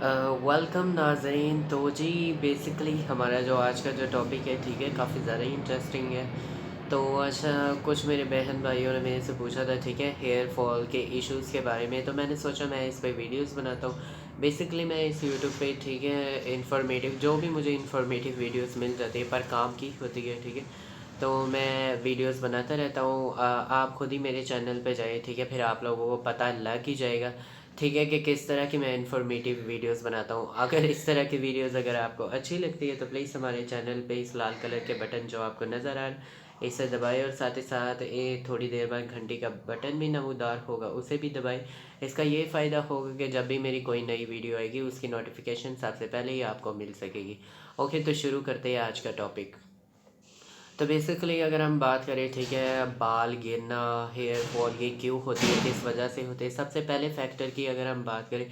Welcome नाज़रीन। तो जी basically हमारा जो आज का जो टॉपिक है, ठीक है, काफ़ी ज़्यादा इंटरेस्टिंग है। तो अच्छा, कुछ मेरे बहन भाइयों ने मेरे से पूछा था, ठीक है, हेयर फॉल के इश्यूज़ के बारे में। तो मैंने सोचा मैं इस पे वीडियोस बनाता हूँ। बेसिकली मैं इस यूट्यूब पे, ठीक है, इंफॉर्मेटिव जो भी मुझे इंफॉर्मेटिव वीडियोस मिल जाती है पर काम की होती है, ठीक है, तो मैं वीडियोस बनाता रहता हूँ। आप खुद ही मेरे चैनल पे जाइए, ठीक है, फिर आप लोगों को पता लग ही जाएगा, ठीक है, कि किस तरह की मैं इन्फॉर्मेटिव वीडियोस बनाता हूँ। अगर इस तरह की वीडियोस अगर आपको अच्छी लगती है तो प्लीज़ हमारे चैनल पे इस लाल कलर के बटन जो आपको नज़र आ रहा है इसे दबाएं, और साथ ही साथ ये थोड़ी देर बाद घंटी का बटन भी नमूदार होगा उसे भी दबाएं। इसका ये फ़ायदा होगा कि जब भी मेरी कोई नई वीडियो आएगी उसकी नोटिफिकेशन सबसे पहले ही आपको मिल सकेगी। ओके, तो शुरू करते हैं आज का टॉपिक। तो बेसिकली अगर हम बात करें, ठीक है, बाल गिरना, हेयर फॉल, ये क्यों होती है, किस वजह से होते हैं। सबसे पहले फैक्टर की अगर हम बात करें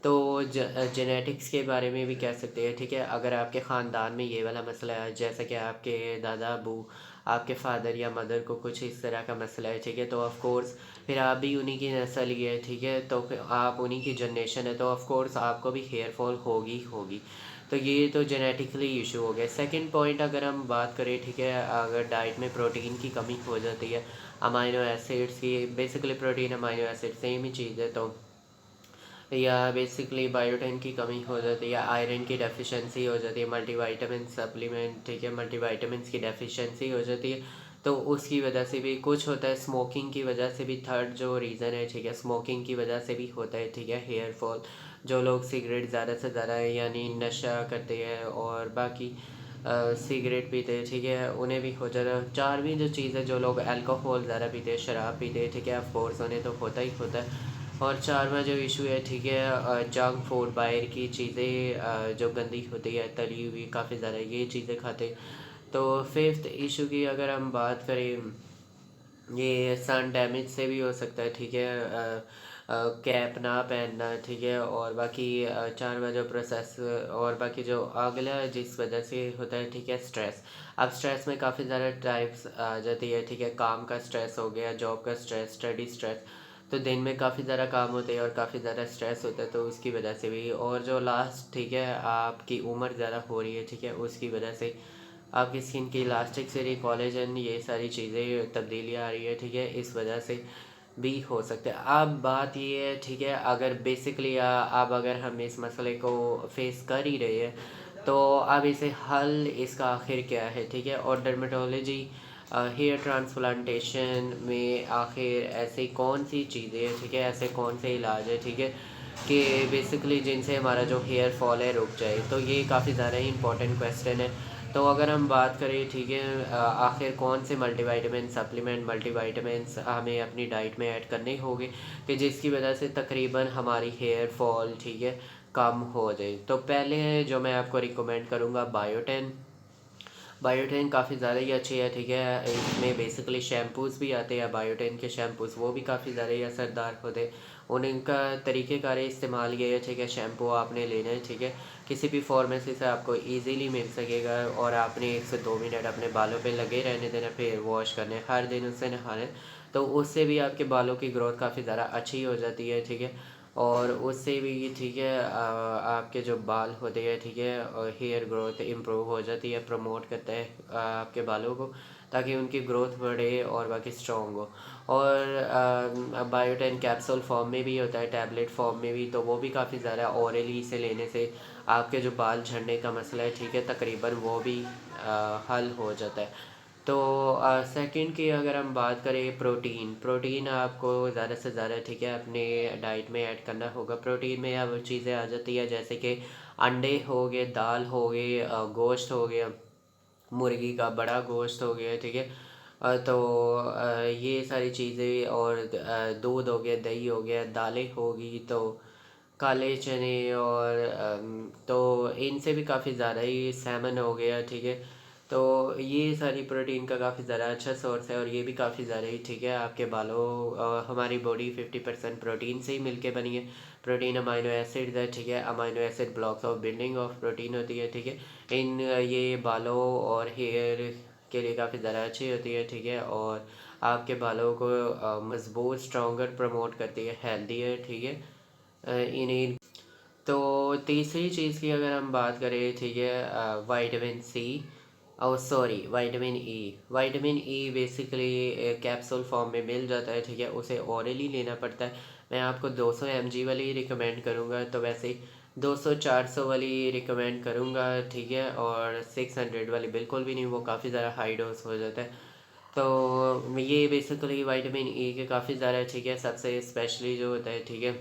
तो जेनेटिक्स के बारे में भी कह सकते हैं, ठीक है। अगर आपके ख़ानदान में ये वाला मसला है, जैसा कि आपके दादा अबू, आपके फादर या मदर को कुछ इस तरह का मसला है, ठीक है, तो ऑफ़ कोर्स फिर आप भी उन्हीं की नस्ल ही है, ठीक है, तो फिर आप उन्हीं की जनरेशन है, तो ऑफ़ कोर्स आपको भी हेयर फॉल होगी होगी। तो ये तो जेनेटिकली इशू हो गया। सेकंड पॉइंट अगर हम बात करें, ठीक है, अगर डाइट में प्रोटीन की कमी हो जाती है, अमाइनो एसिड्स की, basically protein amino acid same ही चीज़ है, तो या बेसिकली बायोटिन की कमी हो जाती है, या आयरन की डेफिशिएंसी हो जाती है, मल्टीविटामिन सप्लीमेंट, ठीक है, मल्टीविटामिन की डेफिशिएंसी हो जाती है, तो उसकी वजह से भी कुछ होता है। स्मोकिंग की वजह से भी थर्ड जो रीज़न है, ठीक है, स्मोकिंग की वजह से भी होता है, ठीक है, हेयर फॉल। जो लोग सिगरेट ज़्यादा से ज़्यादा यानी नशा करते हैं और बाकी सिगरेट पीते हैं, ठीक है, उन्हें भी हो जाता है। चारवीं जो चीज़ है, जो लोग अल्कोहल ज़्यादा पीते हैं, शराब पीते हैं, ठीक है, ऑफ कोर्स उन्हें तो होता ही होता है। और चारवां जो इशू है, ठीक है, जंक फूड, बाहर की चीज़ें जो गंदी होती है, तली हुई काफ़ी ज़्यादा, ये चीज़ें खाते हैं। तो फिफ्थ इशू की अगर हम बात करें, ये सन डैमेज से भी हो सकता है, ठीक है, कैप ना पहनना, ठीक है, और बाकी चारवा जो प्रोसेस, और बाकी जो अगला जिस वजह से होता है, ठीक है, स्ट्रेस। अब स्ट्रेस में काफ़ी ज़्यादा टाइप्स आ जाती है, ठीक है, काम का स्ट्रेस हो गया, जॉब का स्ट्रेस, स्टडी स्ट्रेस। तो दिन में काफ़ी ज़्यादा काम होते हैं और काफ़ी ज़्यादा स्ट्रेस होता है, तो उसकी वजह से भी। और जो लास्ट, ठीक है, आपकी उम्र ज़्यादा हो रही है, ठीक है, उसकी वजह से आपकी स्किन की इलास्टिक से कोलेजन, ये सारी चीज़ें तब्दीलियाँ आ रही है, ठीक है, इस वजह से भी हो सकता है। अब बात ये है, ठीक है, अगर बेसिकली अब अगर हम इस मसले को फेस कर ही रहे हैं तो अब इसे हल इसका आखिर क्या है, ठीक है। और डर्मेटोलॉजी, हेयर ट्रांसप्लांटेशन में आखिर ऐसी कौन सी चीज़ें हैं, ठीक है, ऐसे कौन से इलाज है, ठीक है, कि बेसिकली जिनसे हमारा जो हेयर फॉल है रुक जाए। तो ये काफ़ी ज़्यादा ही इंपॉर्टेंट क्वेश्चन है। तो अगर हम बात करें, ठीक है, आखिर कौन से मल्टीविटामिन सप्लीमेंट, मल्टीविटामिन्स हमें अपनी डाइट में ऐड करने होंगे कि जिसकी वजह से तकरीबन हमारी हेयर फॉल, ठीक है, कम हो जाए। तो पहले जो मैं आपको रिकमेंड करूँगा, बायोटेन। बायोटेन काफ़ी ज़्यादा ही अच्छी है, ठीक है, इसमें बेसिकली शैम्पूज़ भी आते हैं बायोटेन के शैम्पूज़, वो भी काफ़ी ज़्यादा ही असरदार होते हैं। उनका तरीक़ेकार इस्तेमाल ये है, ठीक है, शैम्पू आपने लेना है, ठीक है, किसी भी फार्मेसी से आपको इजीली मिल सकेगा, और आपने 1 से 2 मिनट अपने बालों पे लगे रहने देना, फिर वॉश करने, हर दिन उससे नहाना है। तो उससे भी आपके बालों की ग्रोथ काफ़ी ज़्यादा अच्छी हो जाती है, ठीक है, और उससे भी, ठीक है, आपके जो बाल होते हैं, ठीक है, और हेयर ग्रोथ इम्प्रूव हो जाती है, प्रमोट करता है आपके बालों को, ताकि उनकी ग्रोथ बढ़े और बाकी स्ट्रॉन्ग हो। और बायोटेन कैप्सूल फॉर्म में भी होता है, टैबलेट फॉर्म में भी, तो वो भी काफ़ी ज़्यादा ऑरली इसे लेने से आपके जो बाल झड़ने का मसला है, ठीक है, तकरीबन वो भी हल हो जाता है। तो सेकंड की अगर हम बात करें, प्रोटीन, प्रोटीन आपको ज़्यादा से ज़्यादा, ठीक है, अपने डाइट में ऐड करना होगा। प्रोटीन में अब चीज़ें आ जाती है जैसे कि अंडे हो गए, दाल हो गए, गोश्त हो गया, मुर्गी का बड़ा गोश्त हो गया, ठीक है, तो ये सारी चीज़ें, और दूध हो गया, दही हो गया, दालें होगी, तो काले चने, और तो इनसे भी काफ़ी ज़्यादा ही, सैमन हो गया, ठीक है, तो ये सारी प्रोटीन का काफ़ी ज़्यादा अच्छा सोर्स है, और ये भी काफ़ी ज़्यादा ही, ठीक है, आपके बालों, हमारी बॉडी 50% प्रोटीन से ही मिलके बनी है। प्रोटीन अमाइनो एसिड्स है, ठीक है, amino acid blocks of building of protein होती है, ठीक है, ये बालों और हेयर के लिए काफ़ी ज़्यादा अच्छी होती है, ठीक है, और आपके बालों को मजबूत, स्ट्रॉन्गर प्रमोट करती है, हेल्दी है, ठीक है, इन्हीं तो तीसरी चीज़ की अगर हम बात करें, ठीक है, विटामिन सी, और sorry vitamin E basically capsule form में मिल जाता है, ठीक है, उसे ओरली लेना पड़ता है। मैं आपको 200 mg वाली रिकमेंड करूँगा, तो वैसे 200-400 वाली रिकमेंड करूँगा, ठीक है, और 600 वाली बिल्कुल भी नहीं, वो काफ़ी ज़्यादा हाई डोज हो जाता है। तो ये बेसिकली विटामिन ई के काफ़ी ज़्यादा, ठीक है, सबसे स्पेशली जो होता है, ठीक है,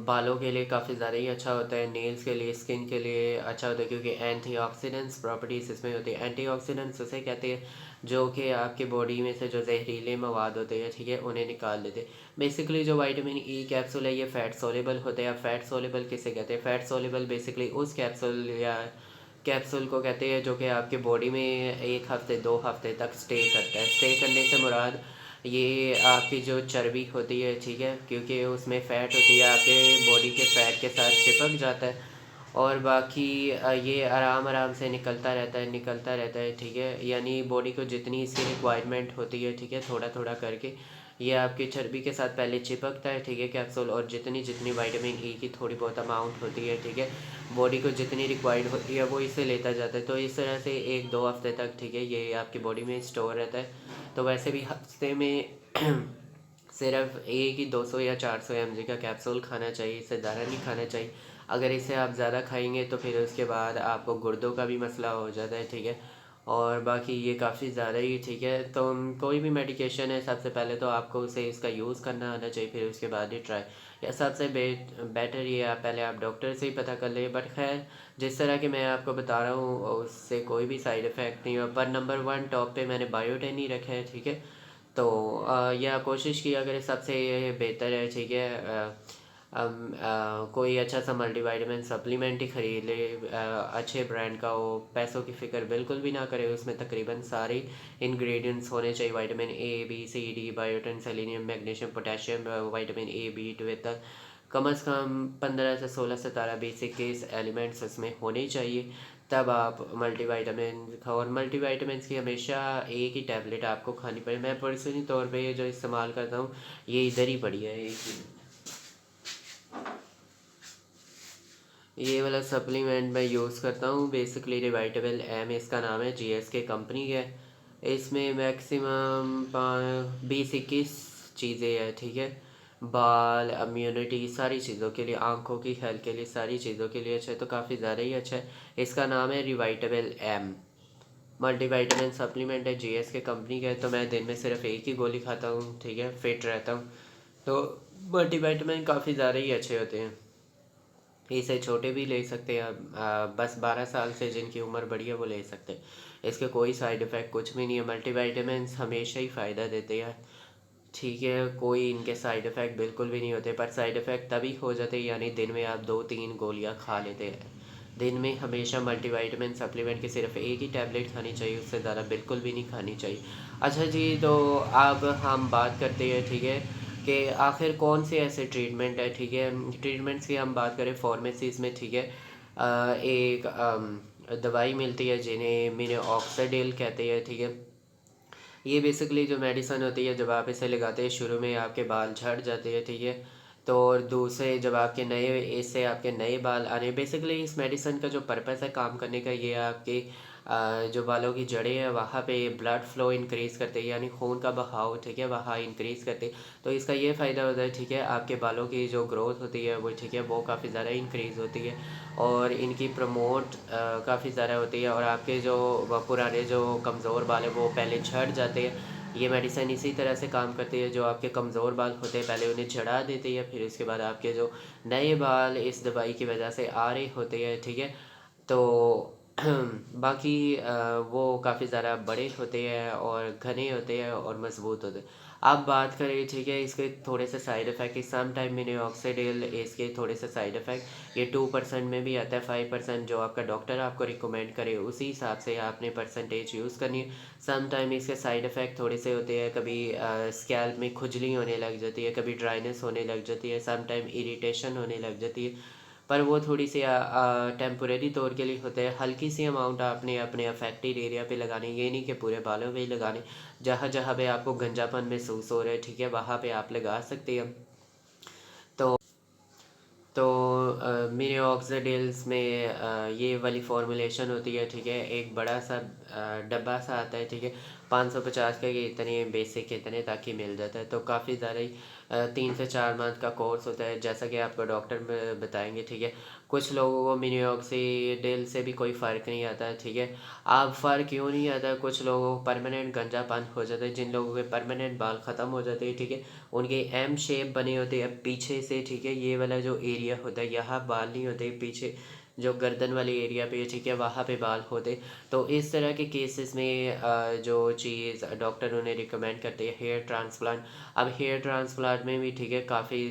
बालों के लिए काफ़ी ज़्यादा ही अच्छा होता है, नेल्स के लिए, स्किन के लिए अच्छा होता है, क्योंकि एंटीऑक्सीडेंट्स प्रॉपर्टीज़ इसमें होती है। एंटीऑक्सीडेंट्स उसे कहते हैं जो कि आपकी बॉडी में से जो जहरीले मवाद होते हैं, ठीक है, उन्हें निकाल देते हैं। बेसिकली जो विटामिन ई कैप्सूल है, ये फ़ैट सोलेबल होते हैं। फ़ैट सोलेबल किसे कहते हैं? फ़ैट सोलेबल बेसिकली उस कैप्सूल को कहते हैं जो कि आपके बॉडी में 1 हफ्ते 2 हफ्ते तक स्टे करता है। स्टे करने से मुराद ये आपकी जो चर्बी होती है, ठीक है, क्योंकि उसमें फ़ैट होती है, आपके बॉडी के फ़ैट के साथ चिपक जाता है, और बाकी ये आराम आराम से निकलता रहता है, ठीक है, यानी बॉडी को जितनी इसकी रिक्वायरमेंट होती है, ठीक है, थोड़ा थोड़ा करके ये आपकी चर्बी के साथ पहले चिपकता है, ठीक है, कैप्सूल, और जितनी जितनी विटामिन ई की थोड़ी बहुत अमाउंट होती है, ठीक है, बॉडी को जितनी रिक्वायर्ड होती है वो इसे लेता जाता है। तो इस तरह से 1-2 हफ्ते तक, ठीक है, ये आपकी बॉडी में स्टोर रहता है। तो वैसे भी हफ्ते में सिर्फ एक ही 200 या 400 mg का कैप्सूल खाना चाहिए, इससे ज़्यादा नहीं खाना चाहिए। अगर इसे आप ज़्यादा खाएंगे तो फिर उसके बाद आपको गुर्दों का भी मसला हो जाता है, ठीक है, और बाकी ये काफ़ी ज़्यादा ही, ठीक है। तो कोई भी मेडिकेशन है, सबसे पहले तो आपको उसे इसका यूज़ करना आना चाहिए, फिर उसके बाद ही ट्राई, या सबसे बेटर ये आप पहले आप डॉक्टर से ही पता कर लें। बट खैर, जिस तरह के मैं आपको बता रहा हूँ उससे कोई भी साइड इफ़ेक्ट नहीं हुआ। पर नंबर 1 टॉप पे मैंने बायोटेन ही रखा है, ठीक है। तो या कोशिश की अगर सबसे बेहतर है, ठीक है, कोई अच्छा सा मल्टीविटामिन सप्लीमेंट ही ख़रीद ले, अच्छे ब्रांड का हो, पैसों की फ़िक्र बिल्कुल भी ना करे, उसमें तकरीबन सारे इंग्रेडिएंट्स होने चाहिए, vitamin A B C D, biotin, selenium, magnesium, potassium, vitamin A B 12 तक, कम से कम 15 से 16 17 बेसिक के एलिमेंट्स उसमें होने चाहिए। तब आप मल्टीविटामिन खाओ, और मल्टीविटामिन की हमेशा एक ही टैबलेट आपको खानी पड़े। मैं पर्सनली तौर पे जो इस्तेमाल करता हूँ ये इधर ही पड़ी है, एक ही ये वाला सप्लीमेंट मैं यूज़ करता हूँ, बेसिकली रिवाइटेबल एम इसका नाम है, जीएसके कंपनी है। इसमें मैक्सिमम 20-21 चीज़ें हैं, ठीक है, बाल, इम्यूनिटी, सारी चीज़ों के लिए, आंखों की हेल्थ के लिए, सारी चीज़ों के लिए अच्छा है, तो काफ़ी ज़्यादा ही अच्छा है। इसका नाम है रिवाइटेबल एम, मल्टीविटामिन सप्लीमेंट है, जीएसके कंपनी का है। तो मैं दिन में सिर्फ एक ही गोली खाता हूँ, ठीक है, फिट रहता हूँ। तो मल्टीविटामिन काफ़ी ज़्यादा ही अच्छे होते हैं। इसे छोटे भी ले सकते हैं, बस 12 साल से जिनकी उम्र बड़ी है वो ले सकते हैं। इसके कोई साइड इफ़ेक्ट कुछ भी नहीं है। मल्टीविटामिन्स हमेशा ही फ़ायदा देते हैं, ठीक है, कोई इनके साइड इफ़ेक्ट बिल्कुल भी नहीं होते। पर साइड इफ़ेक्ट तभी हो जाते हैं यानी दिन में आप 2-3 गोलियां खा लेते हैं। दिन में हमेशा मल्टीविटामिन सप्लीमेंट की सिर्फ एक ही टैबलेट खानी चाहिए, उससे ज़्यादा बिल्कुल भी नहीं खानी चाहिए। अच्छा जी, तो अब हम बात करते हैं, ठीक है, कि आखिर कौन से ऐसे ट्रीटमेंट है, ठीक है, ट्रीटमेंट्स की हम बात करें फार्मेसीज़ में, ठीक है, एक दवाई मिलती है जिन्हें मिनोक्सिडिल कहते हैं, ठीक है। ये बेसिकली जो मेडिसन होती है, जब आप इसे लगाते हैं शुरू में आपके बाल झड़ जाते हैं, ठीक है, तो और दूसरे जब आपके नए इससे आपके नए बाल आने, बेसिकली इस मेडिसन का जो पर्पस है काम करने का, ये आपके जो बालों की जड़ें हैं वहाँ पे ब्लड फ्लो इंक्रीज़ करते हैं, यानी खून का बहाव, ठीक है, वहाँ इंक्रीज़ करते हैं। तो इसका ये फ़ायदा होता है, ठीक है, आपके बालों की जो ग्रोथ होती है वो, ठीक है, वो काफ़ी ज़्यादा इंक्रीज़ होती है, और इनकी प्रमोट काफ़ी ज़्यादा होती है, और आपके जो पुराने जो कमज़ोर बाल हैं वो पहले झड़ जाते हैं। ये मेडिसिन इसी तरह से काम करती है, जो आपके कमज़ोर बाल होते हैं पहले उन्हें झड़ा देती है, फिर उसके बाद आपके जो नए बाल इस दवाई की वजह से आ रहे होते हैं, ठीक है। तो बाकी वो काफ़ी ज़्यादा बड़े होते हैं और घने होते हैं और मज़बूत होते हैं। अब बात करें, ठीक है, इसके थोड़े से साइड इफ़ेक्ट की, सम टाइम मिनोक्सिडिल इसके थोड़े से साइड इफ़ेक्ट ये 2% में भी आता है, 5% जो आपका डॉक्टर आपको रिकमेंड करे उसी हिसाब से आपने परसेंटेज यूज़ करनी है। सम टाइम इसके साइड इफ़ेक्ट थोड़े से होते हैं, कभी स्कैल्प में खुजली होने लग जाती है, कभी ड्राइनेस होने लग जाती है, सम टाइम इरिटेशन होने लग जाती है। पर वो थोड़ी सी टेम्पोरेरी तौर के लिए होते हैं। हल्की सी अमाउंट आपने अपने अफेक्टेड एरिया पे लगानी, ये नहीं कि पूरे बालों पे ही लगाने। जहाँ जहाँ पे आपको गंजापन महसूस हो रहा है, ठीक है, वहाँ पे आप लगा सकते हैं। तो तो मिनोक्सिडिल्स में ये वाली फॉर्मुलेशन होती है, ठीक है। एक बड़ा सा डब्बा सा आता है, ठीक है। 550 का ये इतने बेसिक इतने तक ही मिल जाता है। तो काफ़ी ज़्यादा ही 3 से 4 मंथ का कोर्स होता है, जैसा कि आपको डॉक्टर बताएंगे, ठीक है। कुछ लोगों को मिनोक्सिडिल से भी कोई फ़र्क नहीं आता है, ठीक है। अब फ़र्क क्यों नहीं आता, कुछ लोगों को परमानेंट गंजापन हो जाता है, जिन लोगों के परमानेंट बाल ख़त्म हो जाते हैं, ठीक है। उनके एम शेप बने होते हैं पीछे से, ठीक है। ये वाला जो एरिया होता है यहाँ बाल नहीं होते, पीछे जो गर्दन वाले एरिया पे, ठीक है, वहाँ पे बाल होते। तो इस तरह के केसेस में जो चीज़ डॉक्टर उन्हें रिकमेंड करते हैं हेयर ट्रांसप्लांट। अब हेयर ट्रांसप्लांट में भी, ठीक है, काफ़ी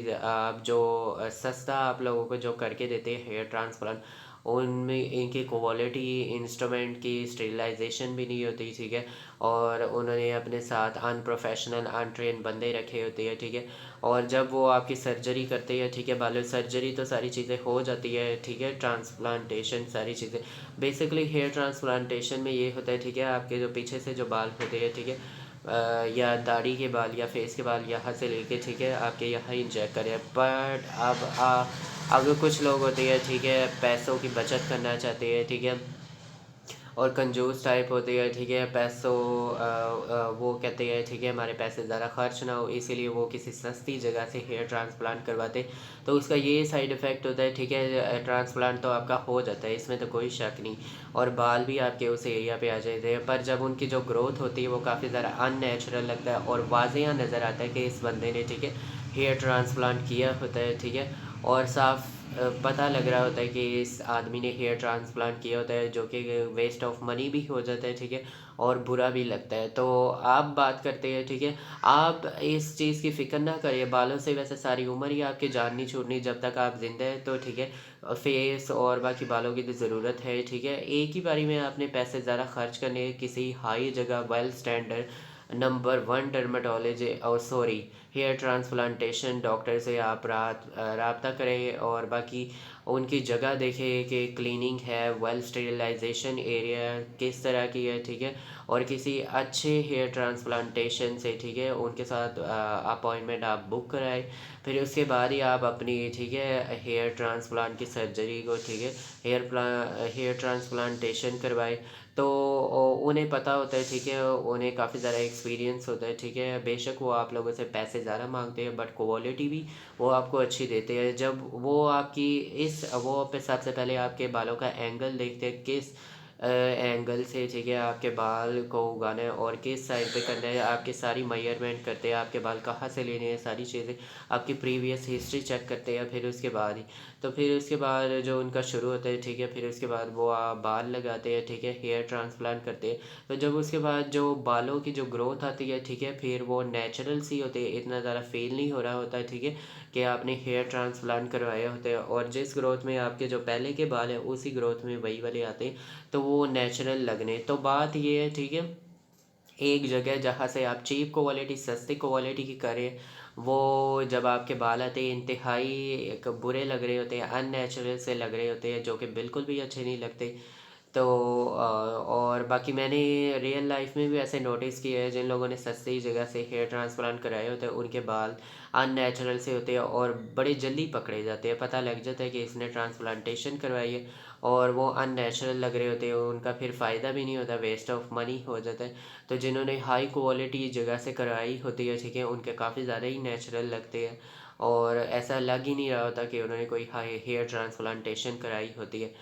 जो सस्ता आप लोगों को जो करके देते हैं हेयर ट्रांसप्लांट, उनमें इनकी क्वालिटी इंस्ट्रूमेंट की स्टेरिलाइजेशन भी नहीं होती, ठीक है। और उन्होंने अपने साथ अनप्रोफेशनल अनट्रेन बंदे रखे होते हैं, ठीक है। और जब वो आपकी सर्जरी करते हैं, ठीक है, बालों सर्जरी तो सारी चीज़ें हो जाती है, ठीक है। ट्रांसप्लांटेशन सारी चीज़ें बेसिकली हेयर ट्रांसप्लांटेशन में ये होता है, ठीक है। आपके जो पीछे से जो बाल होते हैं, ठीक है, या दाढ़ी के बाल या फेस के बाल यहाँ से लेके, ठीक है, आपके यहाँ इंजेक्ट करें। बट अब अगर कुछ लोग होते हैं, ठीक है, पैसों की बचत करना चाहते हैं, ठीक है, और कंजूस टाइप होते हैं, ठीक है, पैसों वो कहते हैं, ठीक है, हमारे पैसे ज़्यादा खर्च ना हो, इसीलिए वो किसी सस्ती जगह से हेयर ट्रांसप्लांट करवाते। तो उसका ये साइड इफ़ेक्ट होता है, ठीक है। ट्रांसप्लांट तो आपका हो जाता है, इसमें तो कोई शक नहीं, और बाल भी आपके उस एरिया पे आ जाते हैं। पर जब उनकी जो ग्रोथ होती है वो काफ़ी ज़्यादा अननेचुरल लगता है और वाज़िया नज़र आता है कि इस बंदे ने, ठीक है, हेयर ट्रांसप्लांट किया होता है, ठीक है। और साफ़ पता लग रहा होता है कि इस आदमी ने हेयर ट्रांसप्लांट किया होता है, जो कि वेस्ट ऑफ मनी भी हो जाता है, ठीक है, और बुरा भी लगता है। तो आप बात करते हैं, ठीक है, आप इस चीज़ की फ़िक्र ना करिए, बालों से वैसे सारी उम्र ही आपकी जान नहीं छूटनी जब तक आप ज़िंदा हैं, तो ठीक है। फेस और बाकी बालों की तो ज़रूरत है, ठीक है। एक ही बारी में आपने पैसे ज़्यादा खर्च करने, किसी हाई जगह वेल स्टैंडर्ड नंबर 1 डर्माटोलॉजी और सॉरी हेयर ट्रांसप्लांटेशन डॉक्टर से आप राब्ता करें, और बाकी उनकी जगह देखें कि क्लीनिंग है, वेल स्टेरिलाइजेशन एरिया किस तरह की है, ठीक है। और किसी अच्छे हेयर ट्रांसप्लांटेशन से, ठीक है, उनके साथ अपॉइंटमेंट आप बुक कराएं। फिर उसके बाद ही आप अपनी, ठीक है, हेयर ट्रांसप्लांट की सर्जरी को, ठीक है, हेयर ट्रांसप्लांटेशन करवाएं। तो उन्हें पता होता है, ठीक है, उन्हें काफ़ी ज़्यादा एक्सपीरियंस होता है, ठीक है। बेशक वो आप लोगों से पैसे ज़्यादा मांगते हैं, बट क्वालिटी भी वो आपको अच्छी देते हैं। जब वो आपकी वो पे सबसे पहले आपके बालों का एंगल देखते हैं, किस एंगल से, ठीक है, आपके बाल को उगाना है और किस साइड पे करना है, आपकी सारी मेजरमेंट करते हैं, आपके बाल कहाँ से लेने हैं, सारी चीज़ें आपकी प्रीवियस हिस्ट्री चेक करते हैं। फिर उसके बाद ही तो फिर उसके बाद जो उनका शुरू होता है, ठीक है, फिर उसके बाद वो बाल लगाते हैं, ठीक है, हेयर ट्रांसप्लांट करते हैं। तो जब उसके बाद जो बालों की जो ग्रोथ आती है, ठीक है, फिर वो नेचुरल सी होती है, इतना ज़्यादा फेल नहीं हो रहा होता है, ठीक है, कि आपने हेयर ट्रांसप्लांट करवाए होते हैं। और जिस ग्रोथ में आपके जो पहले के बाल हैं उसी ग्रोथ में वही वाले आते हैं, तो वो नेचुरल लगने। तो बात ये है, ठीक है, एक जगह जहाँ से आप चीप क्वालिटी सस्ती क्वालिटी की करें, वो जब आपके बाल आते हैं इंतहाई एक बुरे लग रहे होते हैं, अननेचुरल से लग रहे होते हैं, जो कि बिल्कुल भी अच्छे नहीं लगते। तो और बाकी मैंने रियल लाइफ में भी ऐसे नोटिस किए हैं, जिन लोगों ने सस्ती जगह से हेयर ट्रांसप्लांट कराए होते हैं उनके बाल अननेचुरल से होते हैं और बड़े जल्दी पकड़े जाते हैं, पता लग जाता है कि इसने ट्रांसप्लांटेशन करवाई है, और वो अननेचुरल लग रहे होते हैं, उनका फिर फ़ायदा भी नहीं होता, वेस्ट ऑफ मनी हो जाता है। तो जिन्होंने हाई क्वालिटी जगह से करवाई होती है, ठीक है, उनके काफ़ी ज़्यादा ही नेचुरल लगते हैं, और ऐसा लग ही नहीं रहा होता कि उन्होंने कोई हाई हेयर ट्रांसप्लांटेशन कराई होती है।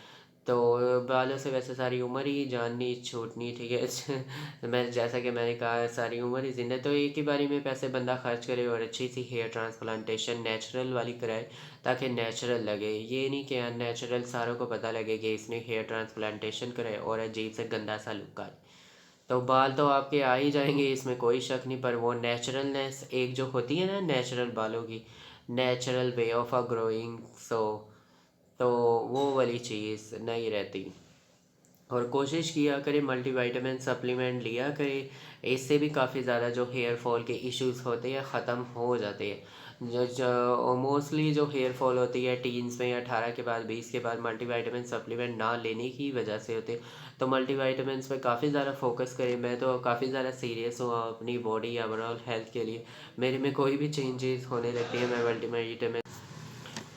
तो बालों से वैसे सारी उम्र ही जाननी छूटनी, ठीक है। मैं जैसा कि मैंने कहा सारी उम्र ही जिंदा, तो एक ही बारी में पैसे बंदा खर्च करे और अच्छी सी हेयर ट्रांसप्लांटेशन नेचुरल वाली कराए, ताकि नेचुरल लगे, ये नहीं कि अननेचुरल सारों को पता लगे कि इसने हेयर ट्रांसप्लांटेशन कराए और अजीब से गंदा सा लुक आए। तो बाल तो आपके आ ही जाएंगे, इसमें कोई शक नहीं, पर वो नेचुरलनेस एक जो होती है ना नेचुरल बालों की, natural way of a growing, so तो वो वाली चीज़ नहीं रहती। और कोशिश किया करें मल्टीविटामिन सप्लीमेंट लिया करें, इससे भी काफ़ी ज़्यादा जो हेयर फॉल के इश्यूज होते हैं ख़त्म हो जाते हैं। जो मोस्टली जो हेयर फॉल होती है टीन्स में, 18 के बाद 20 के बाद मल्टीविटामिन सप्लीमेंट ना लेने की वजह से होते हैं। तो मल्टीविटामिन पे काफ़ी ज़्यादा फोकस करें, मैं तो काफ़ी ज़्यादा सीरियस हूँ अपनी बॉडी या ओवरऑल हेल्थ के लिए। मेरे में कोई भी चेंजेस होने लगती है मैं मल्टीविटामिन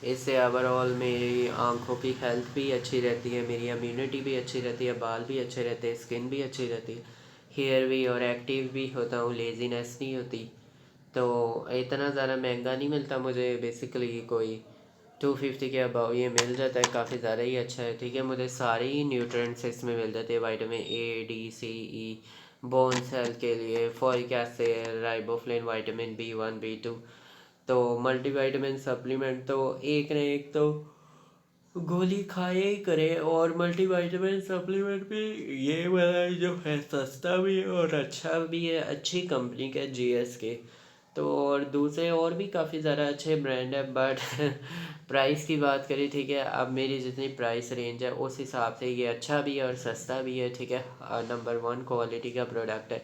इससे ओवरऑल मेरी आँखों की हेल्थ भी अच्छी रहती है, मेरी इम्यूनिटी भी अच्छी रहती है, बाल भी अच्छे रहते हैं, स्किन भी अच्छी रहती है, हेयर भी, और एक्टिव भी होता हूँ, लेज़ीनेस नहीं होती। तो इतना ज़्यादा महंगा नहीं मिलता मुझे, बेसिकली कोई 250 के अबाव ये मिल जाता है, काफ़ी ज़्यादा ही अच्छा है। ठीक है, मुझे सारे ही न्यूट्रिएंट्स इसमें मिल जाते हैं, vitamin A, D, C, E, bone cell के लिए, folic acid, riboflavin, vitamin B1, B2। तो मल्टीविटामिन सप्लीमेंट तो एक न एक तो गोली खाए ही करे, और मल्टीविटामिन सप्लीमेंट भी ये वाला जो है सस्ता भी है और अच्छा भी है, अच्छी कंपनी का GS के। तो और दूसरे और भी काफ़ी ज़्यादा अच्छे ब्रांड है, बट प्राइस की बात करें, ठीक है, अब मेरी जितनी प्राइस रेंज है उस हिसाब से ये अच्छा भी है और सस्ता भी है। ठीक है, नंबर 1 क्वालिटी का प्रोडक्ट है।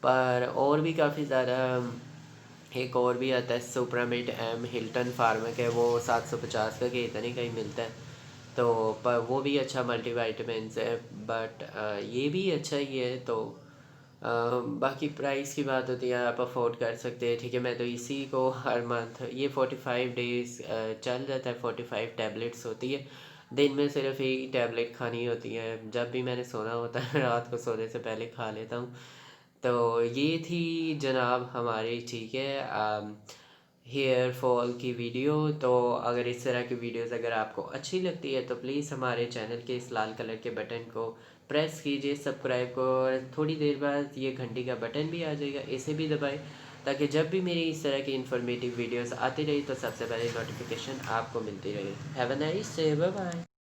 पर और भी काफ़ी ज़्यादा एक और भी आता है सुप्रामेट एम, हिल्टन फार्मा का है, वो 750 का के इतने का ही मिलता है। तो पर वो भी अच्छा मल्टीविटामिन है, बट ये भी अच्छा ही है। तो अ, बाकी प्राइस की बात होती है, आप अफोर्ड कर सकते हैं। ठीक है, मैं तो इसी को हर मंथ ये 45 डेज़ चल जाता है। 45 टैबलेट्स होती है, दिन में सिर्फ एक ही टैबलेट खानी होती है, जब भी मैंने सोना होता है रात को सोने से पहले खा लेता हूँ। तो ये थी जनाब हमारी, ठीक है, हेयर फॉल की वीडियो। तो अगर इस तरह की वीडियोस अगर आपको अच्छी लगती है तो प्लीज़ हमारे चैनल के इस लाल कलर के बटन को प्रेस कीजिए, सब्सक्राइब को, और थोड़ी देर बाद ये घंटी का बटन भी आ जाएगा, इसे भी दबाएं, ताकि जब भी मेरी इस तरह की इन्फॉर्मेटिव वीडियोस आती रही तो सबसे पहले नोटिफिकेशन आपको मिलती रहे। Have a nice day, bye bye.